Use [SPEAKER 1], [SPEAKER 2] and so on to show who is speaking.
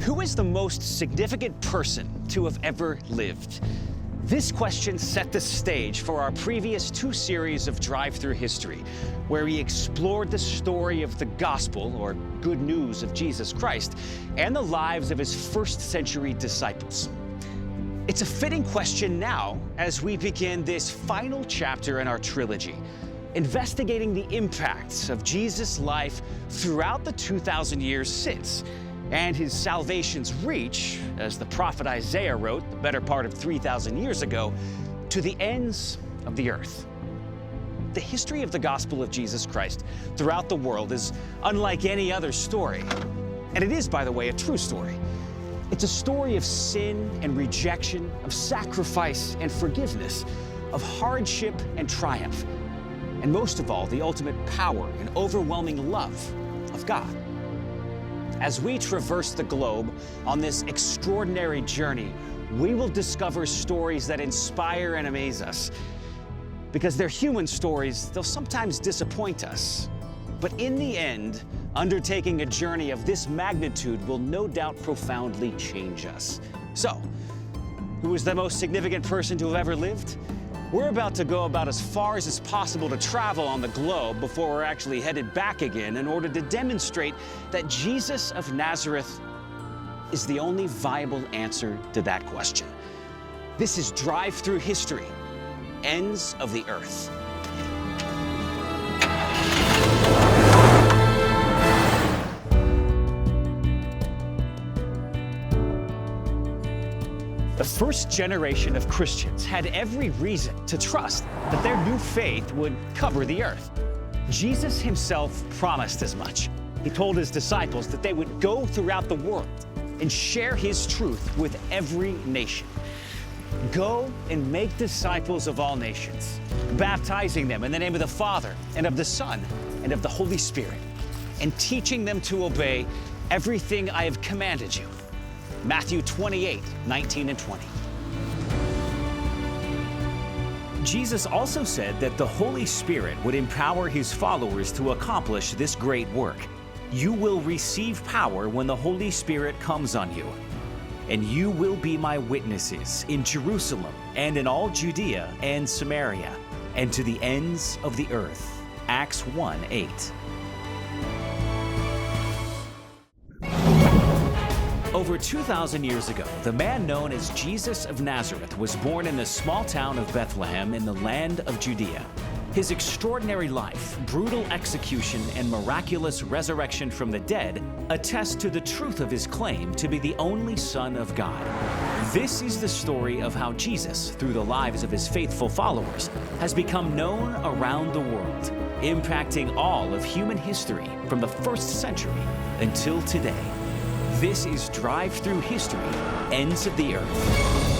[SPEAKER 1] Who is the most significant person to have ever lived? This question set the stage for our previous two series of Drive Through History, where we explored the story of the gospel, or good news of Jesus Christ, and the lives of his first-century disciples. It's a fitting question now as we begin this final chapter in our trilogy, investigating the impacts of Jesus' life throughout the 2,000 years since, and his salvation's reach, as the prophet Isaiah wrote the better part of 3,000 years ago, to the ends of the earth. The history of the gospel of Jesus Christ throughout the world is unlike any other story. And it is, by the way, a true story. It's a story of sin and rejection, of sacrifice and forgiveness, of hardship and triumph, and most of all, the ultimate power and overwhelming love of God. As we traverse the globe on this extraordinary journey, we will discover stories that inspire and amaze us. Because they're human stories, they'll sometimes disappoint us. But in the end, undertaking a journey of this magnitude will no doubt profoundly change us. So, who is the most significant person to have ever lived? We're about to go about as far as is possible to travel on the globe before we're actually headed back again in order to demonstrate that Jesus of Nazareth is the only viable answer to that question. This is Drive Through History, Ends of the Earth. The first generation of Christians had every reason to trust that their new faith would cover the earth. Jesus himself promised as much. He told his disciples that they would go throughout the world and share his truth with every nation. Go and make disciples of all nations, baptizing them in the name of the Father and of the Son and of the Holy Spirit, and teaching them to obey everything I have commanded you. Matthew 28, 19 and 20. Jesus also said that the Holy Spirit would empower his followers to accomplish this great work. You will receive power when the Holy Spirit comes on you, and you will be my witnesses in Jerusalem and in all Judea and Samaria and to the ends of the earth. Acts 1:8. Over 2,000 years ago, the man known as Jesus of Nazareth was born in the small town of Bethlehem in the land of Judea. His extraordinary life, brutal execution, and miraculous resurrection from the dead attest to the truth of his claim to be the only Son of God. This is the story of how Jesus, through the lives of his faithful followers, has become known around the world, impacting all of human history from the first century until today. This is Drive Through History, Ends of the Earth.